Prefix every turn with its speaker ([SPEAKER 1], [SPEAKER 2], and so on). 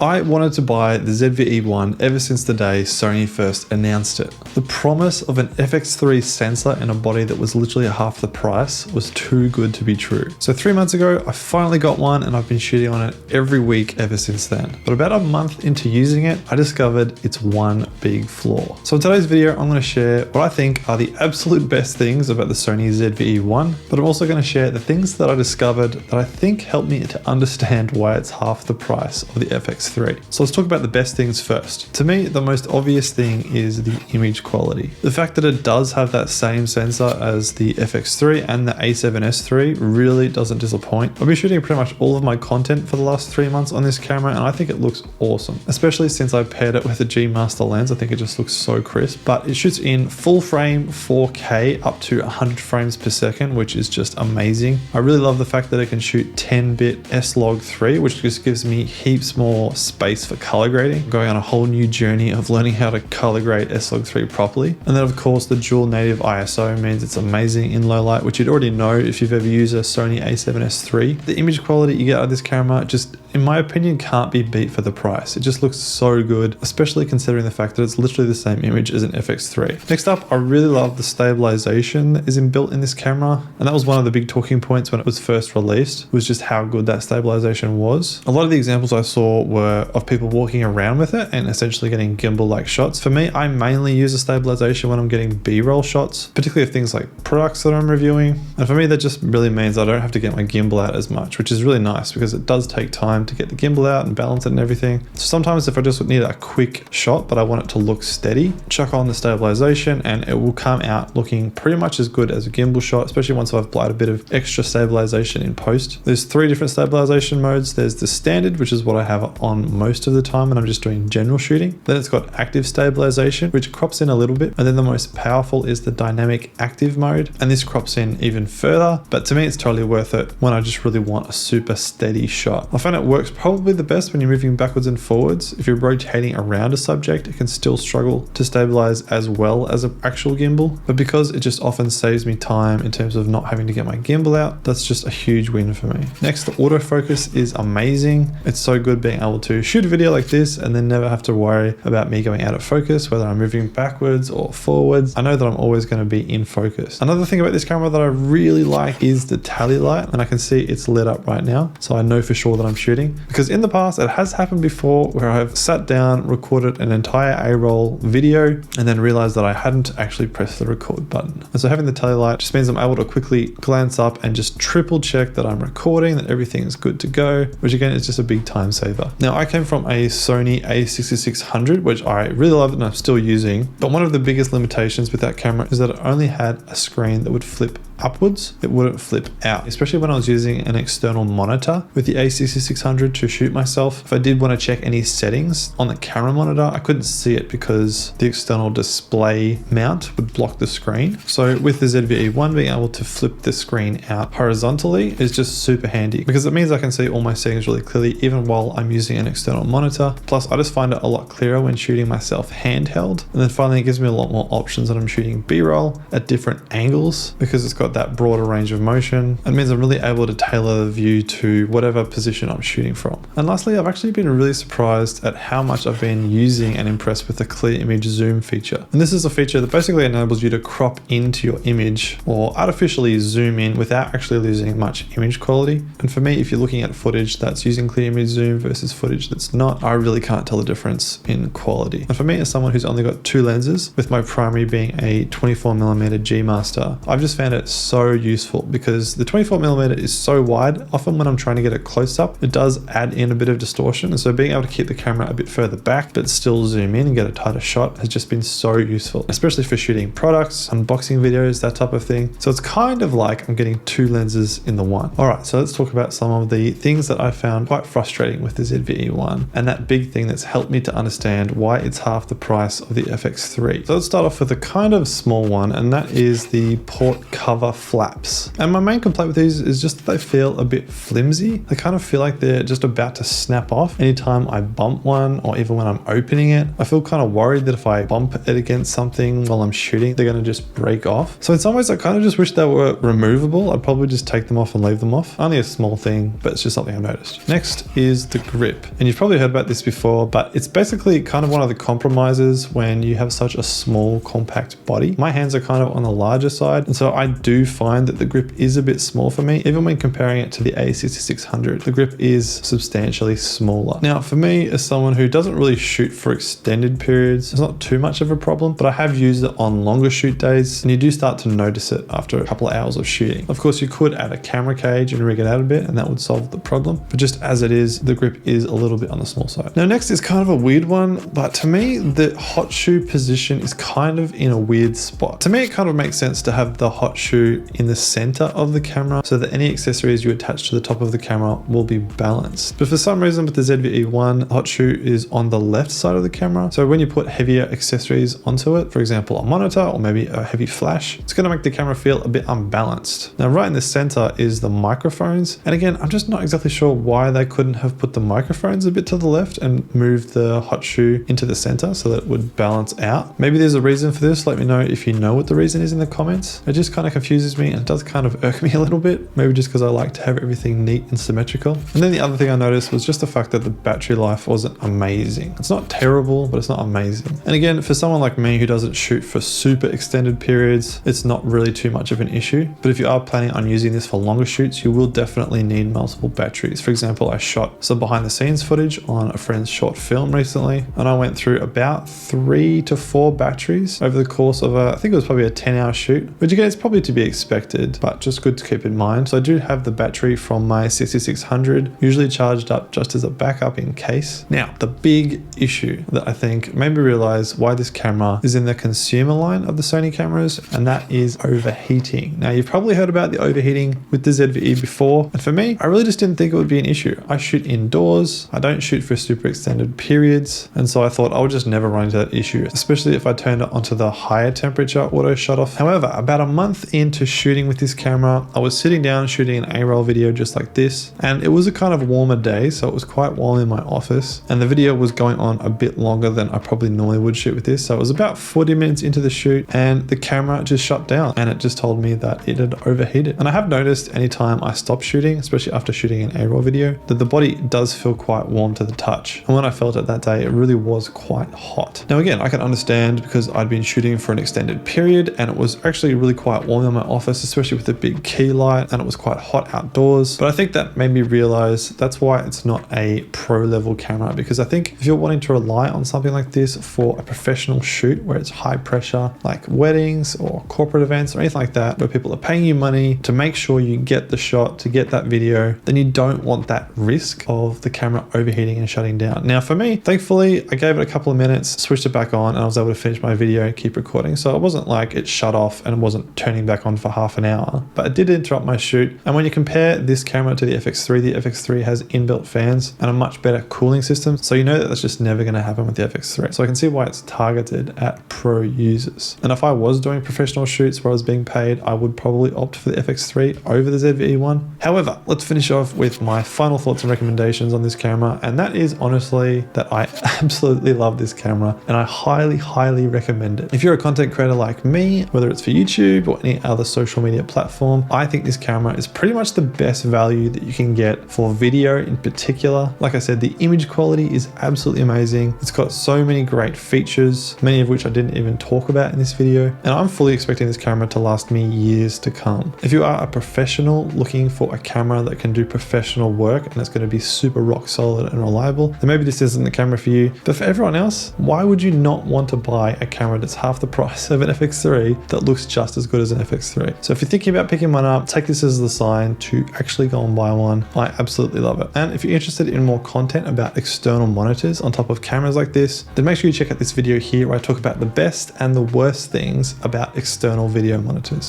[SPEAKER 1] I wanted to buy the ZV-E1 ever since the day Sony first announced it. The promise of an FX3 sensor in a body that was literally half the price was too good to be true. So 3 months ago, I finally got one and I've been shooting on it every week ever since then. But about a month into using it, I discovered its one big flaw. So in today's video, I'm going to share what I think are the absolute best things about the Sony ZV-E1, but I'm also going to share the things that I discovered that I think helped me to understand why it's half the price of the FX3. So let's talk about the best things first. To me, the most obvious thing is the image quality. The fact that it does have that same sensor as the FX3 and the A7S III really doesn't disappoint. I've been shooting pretty much all of my content for the last 3 months on this camera and I think it looks awesome, especially since I paired it with a G Master lens. I think it just looks so crisp, but it shoots in full frame 4K up to 100 frames per second, which is just amazing. I really love the fact that it can shoot 10-bit S-Log3, which just gives me heaps more space for color grading. I'm going on a whole new journey of learning how to color grade S-Log3 properly. And then of course the dual native ISO means it's amazing in low light, which you'd already know if you've ever used a Sony A7S III. The image quality you get out of this camera just, in my opinion, can't be beat for the price. It just looks so good, especially considering the fact that it's literally the same image as an FX3. Next up, I really love the stabilization that is inbuilt in this camera. And that was one of the big talking points when it was first released, was just how good that stabilization was. A lot of the examples I saw were of people walking around with it and essentially getting gimbal-like shots. For me, I mainly use a stabilization when I'm getting B-roll shots, particularly of things like products that I'm reviewing. And for me, that just really means I don't have to get my gimbal out as much, which is really nice because it does take time to get the gimbal out and balance it and everything. So sometimes if I just need a quick shot, but I want it to look steady, chuck on the stabilization and it will come out looking pretty much as good as a gimbal shot, especially once I've applied a bit of extra stabilization in post. There's 3 different stabilization modes. There's the standard, which is what I have on most of the time when I'm just doing general shooting. Then it's got active stabilization, which crops in a little bit. And then the most powerful is the dynamic active mode. And this crops in even further, but to me, it's totally worth it when I just really want a super steady shot. I find it works probably the best when you're moving backwards and forwards. If you're rotating around a subject, it can still struggle to stabilize as well as an actual gimbal. But because it just often saves me time in terms of not having to get my gimbal out, that's just a huge win for me. Next, the autofocus is amazing. It's so good being able to shoot a video like this and then never have to worry about me going out of focus, whether I'm moving backwards or forwards. I know that I'm always going to be in focus. Another thing about this camera that I really like is the tally light, and I can see it's lit up right now. So I know for sure that I'm shooting, because in the past it has happened before where I've sat down, recorded an entire A-roll video and then realized that I hadn't actually pressed the record button. And so having the tally light just means I'm able to quickly glance up and just triple check that I'm recording, that everything is good to go, which again is just a big time saver. Now I came from a Sony a6600, which I really love and I'm still using, but one of the biggest limitations with that camera is that it only had a screen that would flip upwards. It wouldn't flip out, especially when I was using an external monitor with the a6600 to shoot myself. If I did want to check any settings on the camera monitor, I couldn't see it because the external display mount would block the screen. So with the ZV-E1, being able to flip the screen out horizontally is just super handy because it means I can see all my settings really clearly even while I'm using an external monitor. Plus I just find it a lot clearer when shooting myself handheld. And then finally it gives me a lot more options when I'm shooting B-roll at different angles because it's got that broader range of motion. It means I'm really able to tailor the view to whatever position I'm shooting from. And lastly, I've actually been really surprised at how much I've been using and impressed with the clear image zoom feature. And this is a feature that basically enables you to crop into your image or artificially zoom in without actually losing much image quality. And for me, if you're looking at footage that's using clear image zoom versus footage that's not, I really can't tell the difference in quality. And for me, as someone who's only got 2 lenses, with my primary being a 24mm G Master, I've just found it so useful because the 24mm is so wide. Often when I'm trying to get it close up, it does add in a bit of distortion. And so being able to keep the camera a bit further back, but still zoom in and get a tighter shot has just been so useful, especially for shooting products, unboxing videos, that type of thing. So it's kind of like I'm getting 2 lenses in the one. All right, so let's talk about some of the things that I found quite frustrating with the ZV-E1 and that big thing that's helped me to understand why it's half the price of the FX3. So let's start off with a kind of small one, and that is the port cover cover flaps. And my main complaint with these is just that they feel a bit flimsy. They kind of feel like they're just about to snap off anytime I bump one, or even when I'm opening it. I feel kind of worried that if I bump it against something while I'm shooting, they're going to just break off. So in some ways, I kind of just wish they were removable. I'd probably just take them off and leave them off. Only a small thing, but it's just something I've noticed. Next is the grip. And you've probably heard about this before, but it's basically kind of one of the compromises when you have such a small, compact body. My hands are kind of on the larger side, and so I do find that the grip is a bit small for me. Even when comparing it to the A6600, the grip is substantially smaller. Now, for me, as someone who doesn't really shoot for extended periods, it's not too much of a problem, but I have used it on longer shoot days, and you do start to notice it after a couple of hours of shooting. Of course, you could add a camera cage and rig it out a bit, and that would solve the problem. But just as it is, the grip is a little bit on the small side. Now, next is kind of a weird one, but to me, the hot shoe position is kind of in a weird spot. To me, it kind of makes sense to have the hot shoe in the center of the camera so that any accessories you attach to the top of the camera will be balanced. But for some reason with the ZV-E1, the hot shoe is on the left side of the camera. So when you put heavier accessories onto it, for example, a monitor or maybe a heavy flash, it's going to make the camera feel a bit unbalanced. Now, right in the center is the microphones. And again, I'm just not exactly sure why they couldn't have put the microphones a bit to the left and moved the hot shoe into the center so that it would balance out. Maybe there's a reason for this. Let me know if you know what the reason is in the comments. It just kind of confuses me and does kind of irk me a little bit. Maybe just because I like to have everything neat and symmetrical. And then the other thing I noticed was just the fact that the battery life wasn't amazing. It's not terrible, but it's not amazing. And again, for someone like me who doesn't shoot for super extended periods, it's not really too much of an issue. But if you are planning on using this for longer shoots, you will definitely need multiple batteries. For example, I shot some behind the scenes footage on a friend's short film recently, and I went through about 3 to 4 batteries over the course of I think it was probably a 10-hour shoot, which again, it's probably to be expected, but just good to keep in mind. So I do have the battery from my 6600 usually charged up just as a backup in case. Now, the big issue that I think made me realize why this camera is in the consumer line of the Sony cameras, and that is overheating. Now, you've probably heard about the overheating with the ZV-E before, and for me, I really just didn't think it would be an issue. I shoot indoors, I don't shoot for super extended periods, and so I thought I would just never run into that issue, especially if I turned it onto the higher temperature auto shut off. However, about a month into shooting with this camera, I was sitting down shooting an A-roll video just like this, and it was a kind of warmer day, so it was quite warm in my office, and the video was going on a bit longer than I probably normally would shoot with this. So it was about 40 minutes into the shoot, and the camera just shut down, and it just told me that it had overheated. And I have noticed anytime I stop shooting, especially after shooting an A-roll video, that the body does feel quite warm to the touch. And when I felt it that day, it really was quite hot. Now again, I can understand because I'd been shooting for an extended period, and it was actually really quite warm in my office, especially with the big key light, and it was quite hot outdoors. But I think that made me realize that's why it's not a pro level camera, because I think if you're wanting to rely on something like this for a professional shoot where it's high pressure, like weddings or corporate events or anything like that, where people are paying you money to make sure you get the shot, to get that video, then you don't want that risk of the camera overheating and shutting down. Now for me, thankfully, I gave it a couple of minutes, switched it back on, and I was able to finish my video and keep recording. So it wasn't like it shut off and it wasn't turning back on for half an hour, but it did interrupt my shoot. And when you compare this camera to the FX3 has inbuilt fans and a much better cooling system. So you know that that's just never going to happen with the FX3. So I can see why it's targeted at pro users. And if I was doing professional shoots where I was being paid, I would probably opt for the FX3 over the ZV-E1. However, let's finish off with my final thoughts and recommendations on this camera. And that is honestly that I absolutely love this camera and I highly, highly recommend it. If you're a content creator like me, whether it's for YouTube or any other social media platform, I think this camera is pretty much the best value that you can get for video in particular. Like I said, the image quality is absolutely amazing. It's got so many great features, many of which I didn't even talk about in this video. And I'm fully expecting this camera to last me years to come. If you are a professional looking for a camera that can do professional work and it's going to be super rock solid and reliable, then maybe this isn't the camera for you. But for everyone else, why would you not want to buy a camera that's half the price of an FX3 that looks just as good as an FX3? So if you're thinking about picking one up, take this as the sign to actually go and buy one. I absolutely love it. And if you're interested in more content about external monitors on top of cameras like this, then make sure you check out this video here where I talk about the best and the worst things about external video monitors.